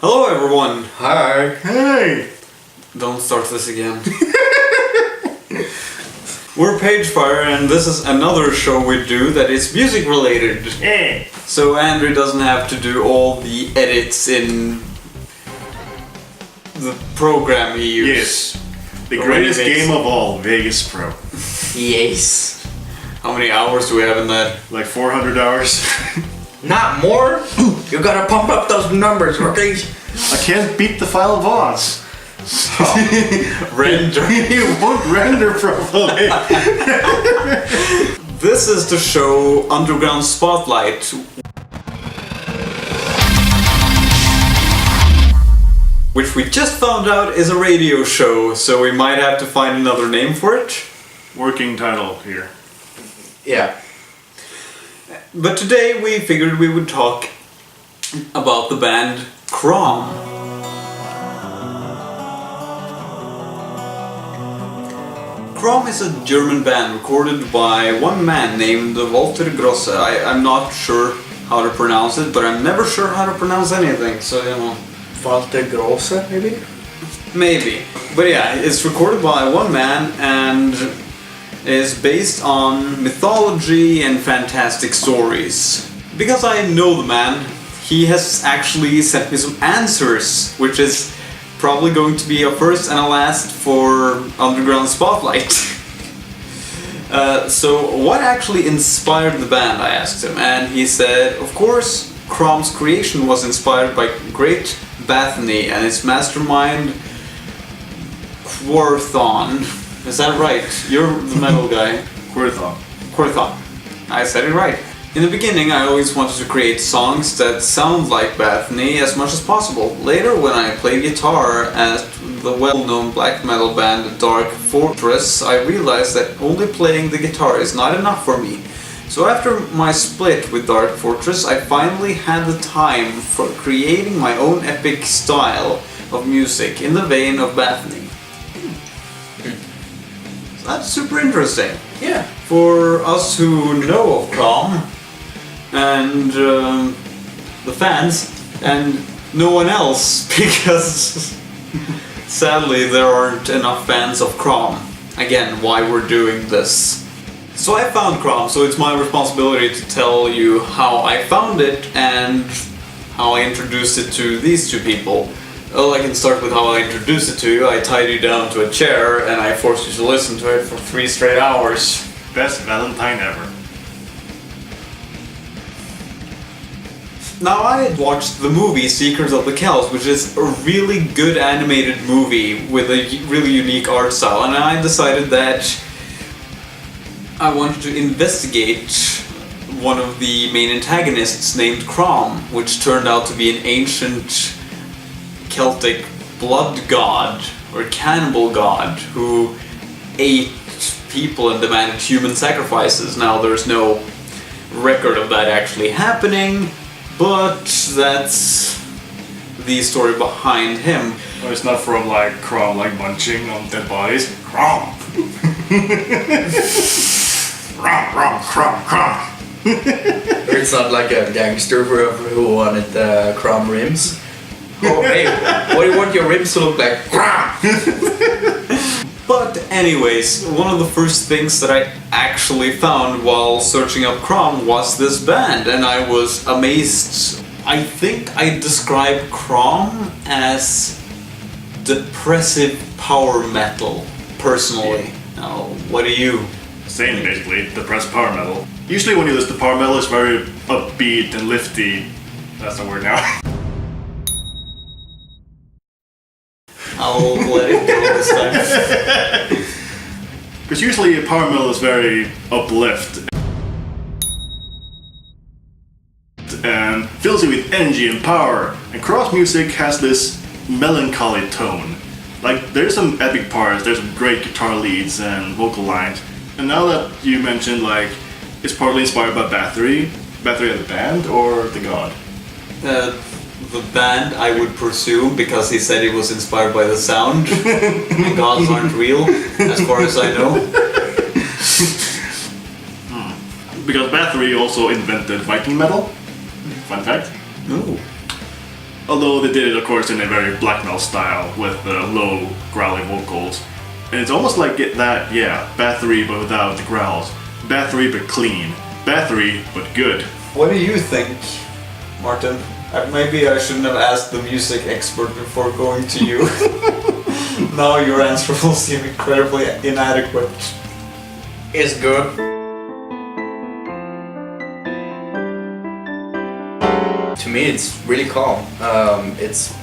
Hello everyone! Hi. Hey! Don't start this again. We're Pagefire and this is another show we do that is music related. Hey! So Andrew doesn't have to do all the edits in the program he used. Yes. The greatest game of all, Vegas Pro. Yes. How many hours do we have in that? Like 400 hours. Not more? You gotta pump up those numbers, rookies. I can't beat the final boss. Render. It won't render properly. This is the show Underground Spotlight. Which we just found out is a radio show, so we might have to find another name for it. Working title here. Yeah. But today we figured we would talk about the band Crom. Crom is a German band recorded by one man named Walter Grosse. I'm not sure how to pronounce it, but I'm never sure how to pronounce anything, so you know. Walter Grosse, maybe? Maybe. But yeah, it's recorded by one man and is based on mythology and fantastic stories. Because I know the man, he has actually sent me some answers, which is probably going to be a first and a last for Underground Spotlight. So what actually inspired the band, I asked him, and he said, of course, Crom's creation was inspired by Great Bethany and its mastermind Quorthon. Is that right? You're the metal guy. Quorthon. I said it right. In the beginning, I always wanted to create songs that sound like Bethany as much as possible. Later, when I played guitar at the well-known black metal band Dark Fortress, I realized that only playing the guitar is not enough for me. So after my split with Dark Fortress, I finally had the time for creating my own epic style of music in the vein of Bethany. So that's super interesting. Yeah. For us who know of Crom, and the fans, and no one else, because sadly there aren't enough fans of Crom. Again, why we're doing this. So I found Crom, so it's my responsibility to tell you how I found it and how I introduced it to these two people. Well, I can start with how I introduced it to you. I tied you down to a chair and I forced you to listen to it for 3 straight hours. Best Valentine ever. Now I had watched the movie Secrets of the Kells, which is a really good animated movie with a really unique art style, and I decided that I wanted to investigate one of the main antagonists named Crom, which turned out to be an ancient Celtic blood god, or cannibal god, who ate people and demanded human sacrifices. Now there's no record of that actually happening, but that's the story behind him. Oh, it's not from like Crom, like munching on dead bodies. Crom! Crom. It's not like a gangster who wanted Crom rims. Oh, hey, what do you want your rims to look like? But anyways, one of the first things that I actually found while searching up Crom was this band, and I was amazed. I think I describe Crom as depressive power metal, personally. Now, what do you? Same basically, depressed power metal. Usually when you listen to power metal, it's very upbeat and lifty. That's the word now. I'll let it go this time. Because usually power metal is very uplift and fills you with energy and power. And Crom's music has this melancholy tone. Like there's some epic parts, there's some great guitar leads and vocal lines. And now that you mentioned like it's partly inspired by Bathory of the band or the god? The band, I would presume, because he said it was inspired by the sound. And gods aren't real, as far as I know. Because Bathory also invented Viking metal. Fun fact. Ooh. Although they did it, of course, in a very black metal style with low, growly vocals. And it's almost like Bathory but without the growls. Bathory but clean. Bathory but good. What do you think, Martin? Maybe I shouldn't have asked the music expert before going to you. Now your answer will seem incredibly inadequate. It's good. To me, it's really calm. It's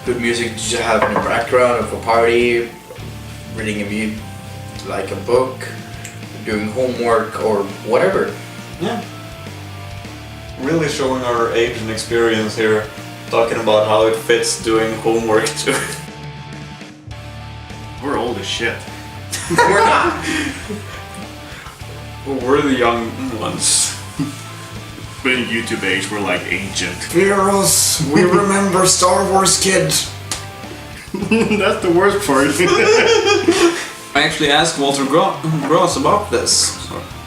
good music to have in the background of a party, reading like a book, doing homework or whatever. Yeah. Really showing our age and experience here, talking about how it fits doing homework too. We're old as shit. We're not. We're the young ones. But in YouTube age, we're like ancient. Heroes, we remember Star Wars, kid. That's the worst part. I actually asked Walter Gross about this.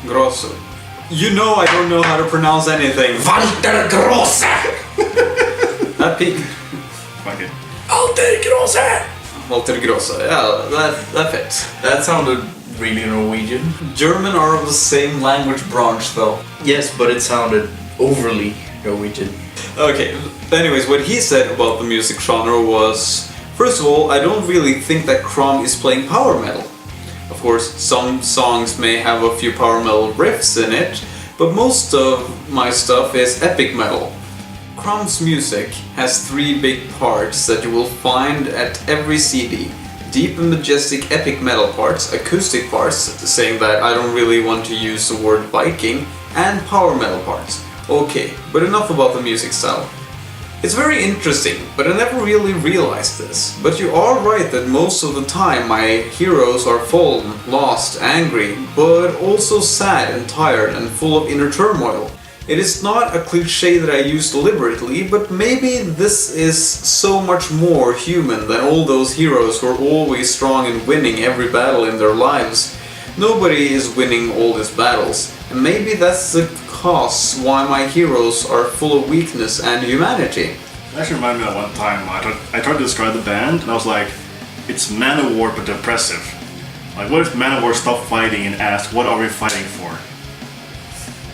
Gross. You know I don't know how to pronounce anything. Walter Gross! That peaked. Fuck it. Walter Gross! Walter Gross, yeah, that fits. That sounded really Norwegian. German are of the same language branch though. Yes, but it sounded overly Norwegian. Okay, anyways, what he said about the music genre was, first of all, I don't really think that Crom is playing power metal. Of course, some songs may have a few power metal riffs in it, but most of my stuff is epic metal. Crom's music has three big parts that you will find at every CD. Deep and majestic epic metal parts, acoustic parts, saying that I don't really want to use the word Viking, and power metal parts. Okay, but enough about the music style. It's very interesting, but I never really realized this. But you are right that most of the time my heroes are fallen, lost, angry, but also sad and tired and full of inner turmoil. It is not a cliché that I use deliberately, but maybe this is so much more human than all those heroes who are always strong and winning every battle in their lives. Nobody is winning all these battles, and maybe that's the cause why my heroes are full of weakness and humanity. It actually reminded me of one time I tried to describe the band and I was like, it's Manowar but depressive. Like, what if Manowar stopped fighting and asked, what are we fighting for?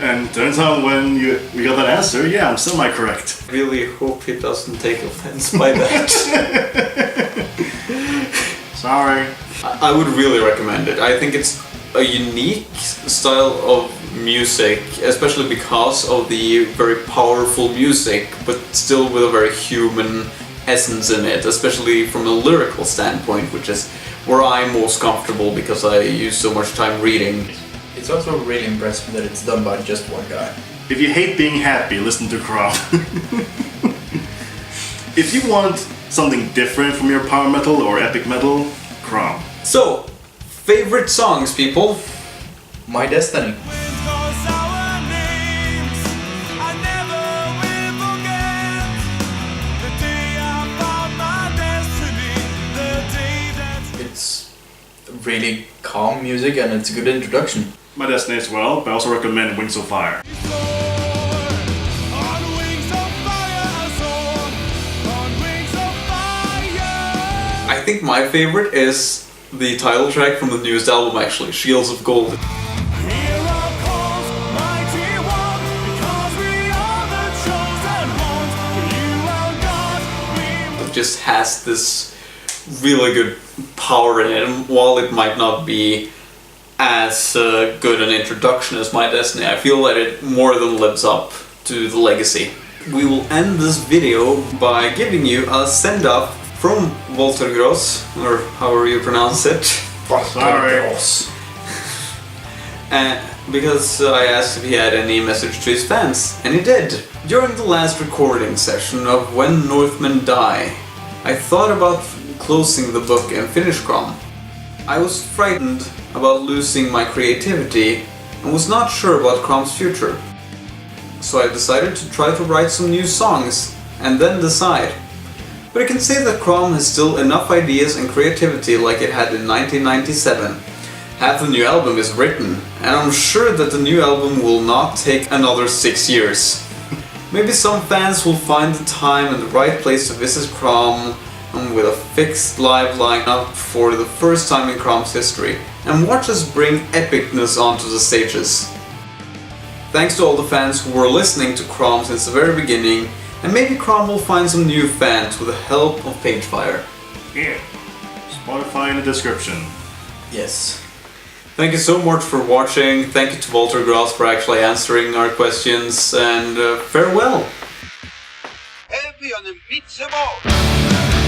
And turns out when we got that answer, yeah, I'm semi-correct. Really hope he doesn't take offense by that. Sorry. I would really recommend it. I think it's a unique style of music, especially because of the very powerful music, but still with a very human essence in it, especially from a lyrical standpoint, which is where I'm most comfortable because I use so much time reading. It's also really impressive that it's done by just one guy. If you hate being happy, listen to Crom. If you want something different from your power metal or epic metal, Crom. So, favorite songs, people? My Destiny. It's really calm music and it's a good introduction. My Destiny as well, but I also recommend Wings of Fire. I think my favorite is the title track from the newest album actually, Shields of Gold. It just has this really good power in it, and while it might not be as good an introduction as My Destiny, I feel that it more than lives up to the legacy. We will end this video by giving you a send-off from Walter Gross, or however you pronounce it. Sorry. Because I asked if he had any message to his fans, and he did. During the last recording session of When Northmen Die, I thought about closing the book and finish Crom. I was frightened about losing my creativity and was not sure about Crom's future. So I decided to try to write some new songs and then decide. But I can say that Crom has still enough ideas and creativity like it had in 1997. Half the new album is written, and I'm sure that the new album will not take another 6 years. Maybe some fans will find the time and the right place to visit Crom with a fixed live lineup for the first time in Crom's history and watch us bring epicness onto the stages. Thanks to all the fans who were listening to Crom since the very beginning, and maybe Crom will find some new fans with the help of Pagefire. Yeah. Spotify in the description. Yes. Thank you so much for watching, thank you to Walter Gross for actually answering our questions, and farewell! Help me on the meet some more.